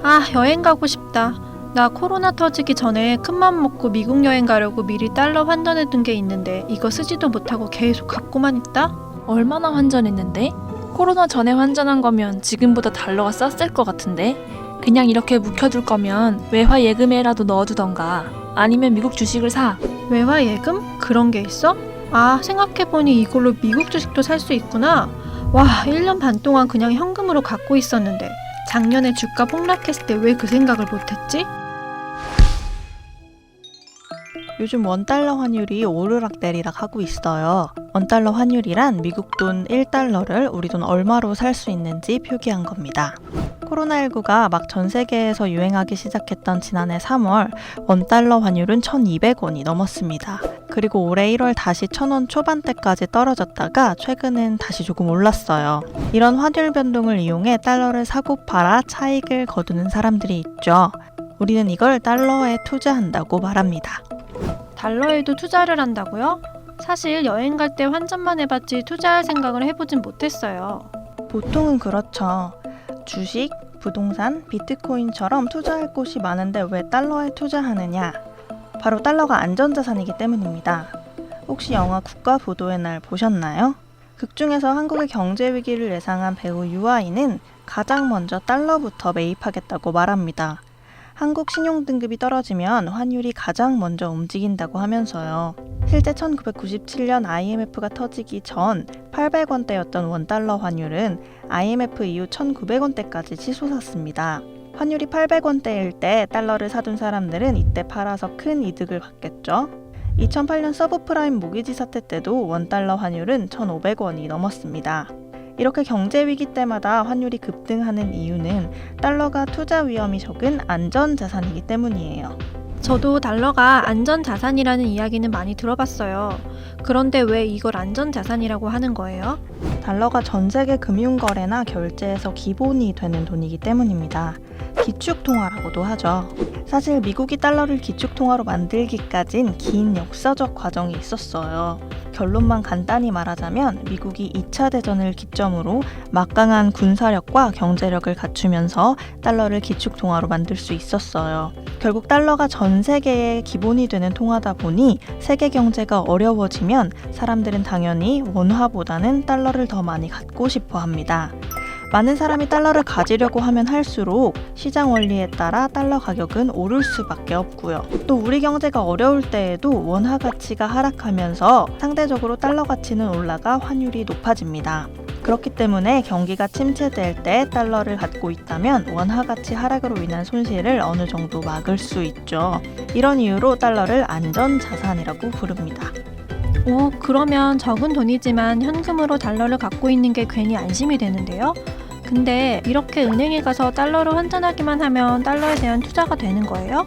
아, 여행 가고 싶다. 나 코로나 터지기 전에 큰맘 먹고 미국 여행 가려고 미리 달러 환전해 둔 게 있는데 이거 쓰지도 못하고 계속 갖고만 있다? 얼마나 환전했는데? 코로나 전에 환전한 거면 지금보다 달러가 쌌을 것 같은데? 그냥 이렇게 묵혀둘 거면 외화 예금에라도 넣어두던가 아니면 미국 주식을 사. 외화 예금? 그런 게 있어? 아, 생각해보니 이걸로 미국 주식도 살 수 있구나. 와, 1년 반 동안 그냥 현금으로 갖고 있었는데 작년에 주가 폭락했을 때 왜 그 생각을 못했지? 요즘 원달러 환율이 오르락내리락 하고 있어요. 원달러 환율이란 미국 돈 1달러를 우리 돈 얼마로 살 수 있는지 표기한 겁니다. 코로나19가 막 전 세계에서 유행하기 시작했던 지난해 3월 원달러 환율은 1,200원이 넘었습니다. 그리고 올해 1월 다시 1,000원 초반대까지 떨어졌다가 최근엔 다시 조금 올랐어요. 이런 환율 변동을 이용해 달러를 사고 팔아 차익을 거두는 사람들이 있죠. 우리는 이걸 달러에 투자한다고 말합니다. 달러에도 투자를 한다고요? 사실 여행 갈 때 환전만 해봤지 투자할 생각을 해보진 못했어요. 보통은 그렇죠. 주식, 부동산, 비트코인처럼 투자할 곳이 많은데 왜 달러에 투자하느냐? 바로 달러가 안전자산이기 때문입니다. 혹시 영화 국가보도의 날 보셨나요? 극 중에서 한국의 경제 위기를 예상한 배우 유아인은 가장 먼저 달러부터 매입하겠다고 말합니다. 한국 신용등급이 떨어지면 환율이 가장 먼저 움직인다고 하면서요. 실제 1997년 IMF가 터지기 전 800원대였던 원달러 환율은 IMF 이후 1900원대까지 치솟았습니다. 환율이 800원대일 때 달러를 사둔 사람들은 이때 팔아서 큰 이득을 받겠죠. 2008년 서브프라임 모기지 사태 때도 원달러 환율은 1,500원이 넘었습니다. 이렇게 경제 위기 때마다 환율이 급등하는 이유는 달러가 투자 위험이 적은 안전자산이기 때문이에요. 저도 달러가 안전자산이라는 이야기는 많이 들어봤어요. 그런데 왜 이걸 안전자산이라고 하는 거예요? 달러가 전 세계 금융거래나 결제에서 기본이 되는 돈이기 때문입니다. 기축통화라고도 하죠. 사실 미국이 달러를 기축통화로 만들기까진 긴 역사적 과정이 있었어요. 결론만 간단히 말하자면 미국이 2차 대전을 기점으로 막강한 군사력과 경제력을 갖추면서 달러를 기축통화로 만들 수 있었어요. 결국 달러가 전 세계의 기본이 되는 통화다 보니 세계 경제가 어려워지면 사람들은 당연히 원화보다는 달러를 더 많이 갖고 싶어 합니다. 많은 사람이 달러를 가지려고 하면 할수록 시장 원리에 따라 달러 가격은 오를 수밖에 없고요. 또 우리 경제가 어려울 때에도 원화 가치가 하락하면서 상대적으로 달러 가치는 올라가 환율이 높아집니다. 그렇기 때문에 경기가 침체될 때 달러를 갖고 있다면 원화 가치 하락으로 인한 손실을 어느 정도 막을 수 있죠. 이런 이유로 달러를 안전자산이라고 부릅니다. 오, 그러면 적은 돈이지만 현금으로 달러를 갖고 있는 게 괜히 안심이 되는데요? 근데 이렇게 은행에 가서 달러로 환전하기만 하면 달러에 대한 투자가 되는 거예요?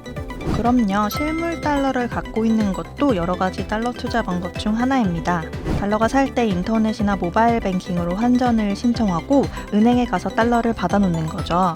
그럼요. 실물 달러를 갖고 있는 것도 여러 가지 달러 투자 방법 중 하나입니다. 달러가 살 때 인터넷이나 모바일 뱅킹으로 환전을 신청하고 은행에 가서 달러를 받아놓는 거죠.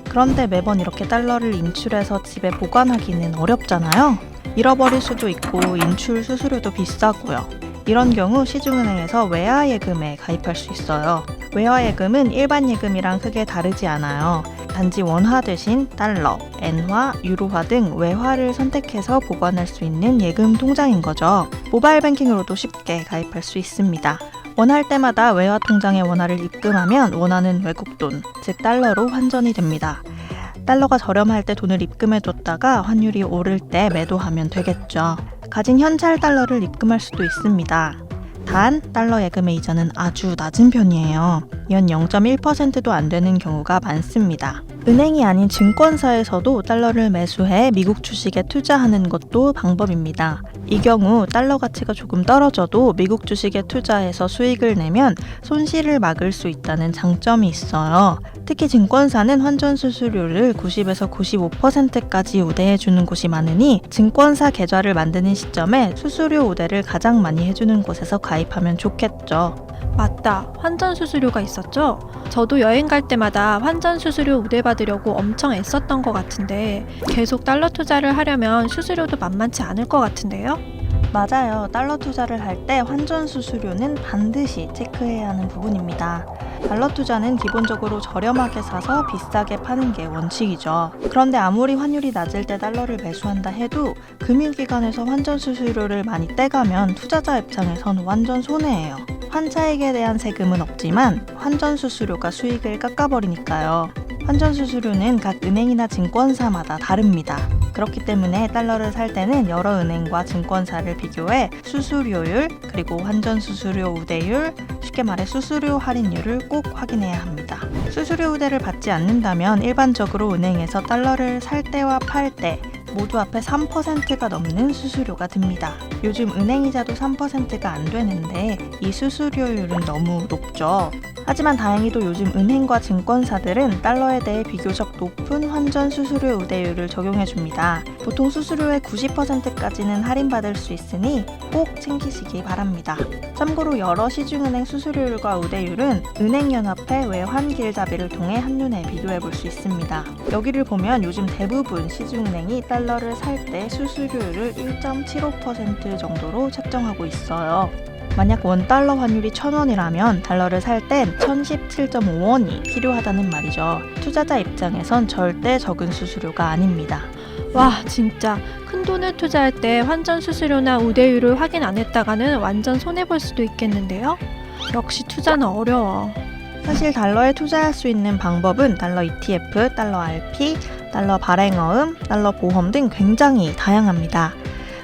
그런데 매번 이렇게 달러를 인출해서 집에 보관하기는 어렵잖아요. 잃어버릴 수도 있고 인출 수수료도 비싸고요. 이런 경우 시중은행에서 외화예금에 가입할 수 있어요. 외화예금은 일반 예금이랑 크게 다르지 않아요. 단지 원화 대신 달러, 엔화, 유로화 등 외화를 선택해서 보관할 수 있는 예금 통장인 거죠. 모바일 뱅킹으로도 쉽게 가입할 수 있습니다. 원할 때마다 외화 통장에 원화를 입금하면 원하는 외국 돈, 즉 달러로 환전이 됩니다. 달러가 저렴할 때 돈을 입금해뒀다가 환율이 오를 때 매도하면 되겠죠. 가진 현찰 달러를 입금할 수도 있습니다. 단, 달러 예금의 이자는 아주 낮은 편이에요. 연 0.1%도 안 되는 경우가 많습니다. 은행이 아닌 증권사에서도 달러를 매수해 미국 주식에 투자하는 것도 방법입니다. 이 경우 달러 가치가 조금 떨어져도 미국 주식에 투자해서 수익을 내면 손실을 막을 수 있다는 장점이 있어요. 특히 증권사는 환전 수수료를 90에서 95%까지 우대해 주는 곳이 많으니 증권사 계좌를 만드는 시점에 수수료 우대를 가장 많이 해주는 곳에서 가입하면 좋겠죠. 맞다. 환전 수수료가 있었죠? 저도 여행 갈 때마다 환전 수수료 우대받으려고 엄청 애썼던 것 같은데 계속 달러 투자를 하려면 수수료도 만만치 않을 것 같은데요? 맞아요. 달러 투자를 할 때 환전 수수료는 반드시 체크해야 하는 부분입니다. 달러 투자는 기본적으로 저렴하게 사서 비싸게 파는 게 원칙이죠. 그런데 아무리 환율이 낮을 때 달러를 매수한다 해도 금융기관에서 환전 수수료를 많이 떼가면 투자자 입장에선 완전 손해예요. 환차익에 대한 세금은 없지만 환전 수수료가 수익을 깎아버리니까요. 환전 수수료는 각 은행이나 증권사마다 다릅니다. 그렇기 때문에 달러를 살 때는 여러 은행과 증권사를 비교해 수수료율, 그리고 환전 수수료 우대율, 쉽게 말해 수수료 할인율을 꼭 확인해야 합니다. 수수료 우대를 받지 않는다면 일반적으로 은행에서 달러를 살 때와 팔 때 모두 합해 3%가 넘는 수수료가 듭니다. 요즘 은행이자도 3%가 안 되는데 이 수수료율은 너무 높죠. 하지만 다행히도 요즘 은행과 증권사들은 달러에 대해 비교적 높은 환전 수수료 우대율을 적용해줍니다. 보통 수수료의 90%까지는 할인받을 수 있으니 꼭 챙기시기 바랍니다. 참고로 여러 시중은행 수수료율과 우대율은 은행연합회 외환길잡이를 통해 한눈에 비교해볼 수 있습니다. 여기를 보면 요즘 대부분 시중은행이 달러를 살 때 수수료율을 1.75% 정도로 책정하고 있어요. 만약 원달러 환율이 1,000원이라면 달러를 살 땐 1,017.5원이 필요하다는 말이죠. 투자자 입장에선 절대 적은 수수료가 아닙니다. 와, 진짜 큰 돈을 투자할 때 환전 수수료나 우대율을 확인 안 했다가는 완전 손해볼 수도 있겠는데요? 역시 투자는 어려워. 사실 달러에 투자할 수 있는 방법은 달러 ETF, 달러 RP, 달러 발행어음, 달러 보험 등 굉장히 다양합니다.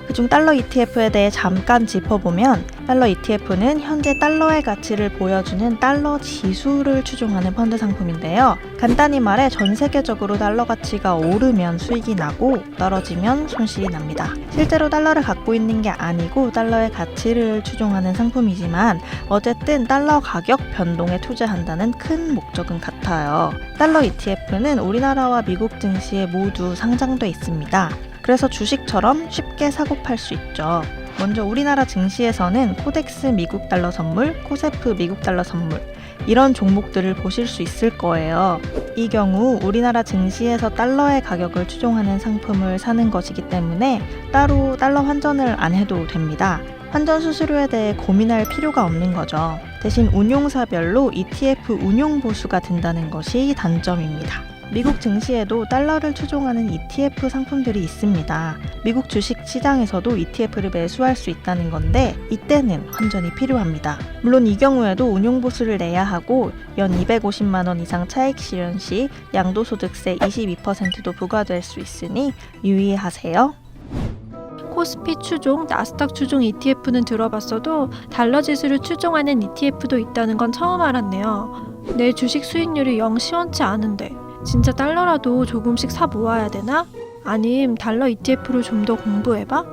그중 달러 ETF에 대해 잠깐 짚어보면 달러 ETF는 현재 달러의 가치를 보여주는 달러 지수를 추종하는 펀드 상품인데요. 간단히 말해 전 세계적으로 달러 가치가 오르면 수익이 나고 떨어지면 손실이 납니다. 실제로 달러를 갖고 있는 게 아니고 달러의 가치를 추종하는 상품이지만 어쨌든 달러 가격 변동에 투자한다는 큰 목적은 같아요. 달러 ETF는 우리나라와 미국 증시에 모두 상장돼 있습니다. 그래서 주식처럼 쉽게 사고 팔 수 있죠. 먼저 우리나라 증시에서는 코덱스 미국 달러 선물, 코세프 미국 달러 선물 이런 종목들을 보실 수 있을 거예요. 이 경우 우리나라 증시에서 달러의 가격을 추종하는 상품을 사는 것이기 때문에 따로 달러 환전을 안 해도 됩니다. 환전 수수료에 대해 고민할 필요가 없는 거죠. 대신 운용사별로 ETF 운용 보수가 든다는 것이 단점입니다. 미국 증시에도 달러를 추종하는 ETF 상품들이 있습니다. 미국 주식 시장에서도 ETF를 매수할 수 있다는 건데 이때는 환전이 필요합니다. 물론 이 경우에도 운용보수를 내야 하고 연 250만 원 이상 차익 실현 시 양도소득세 22%도 부과될 수 있으니 유의하세요. 코스피 추종, 나스닥 추종 ETF는 들어봤어도 달러 지수를 추종하는 ETF도 있다는 건 처음 알았네요. 내 주식 수익률이 영 시원치 않은데 진짜 달러라도 조금씩 사 모아야 되나? 아님 달러 ETF로 좀 더 공부해봐?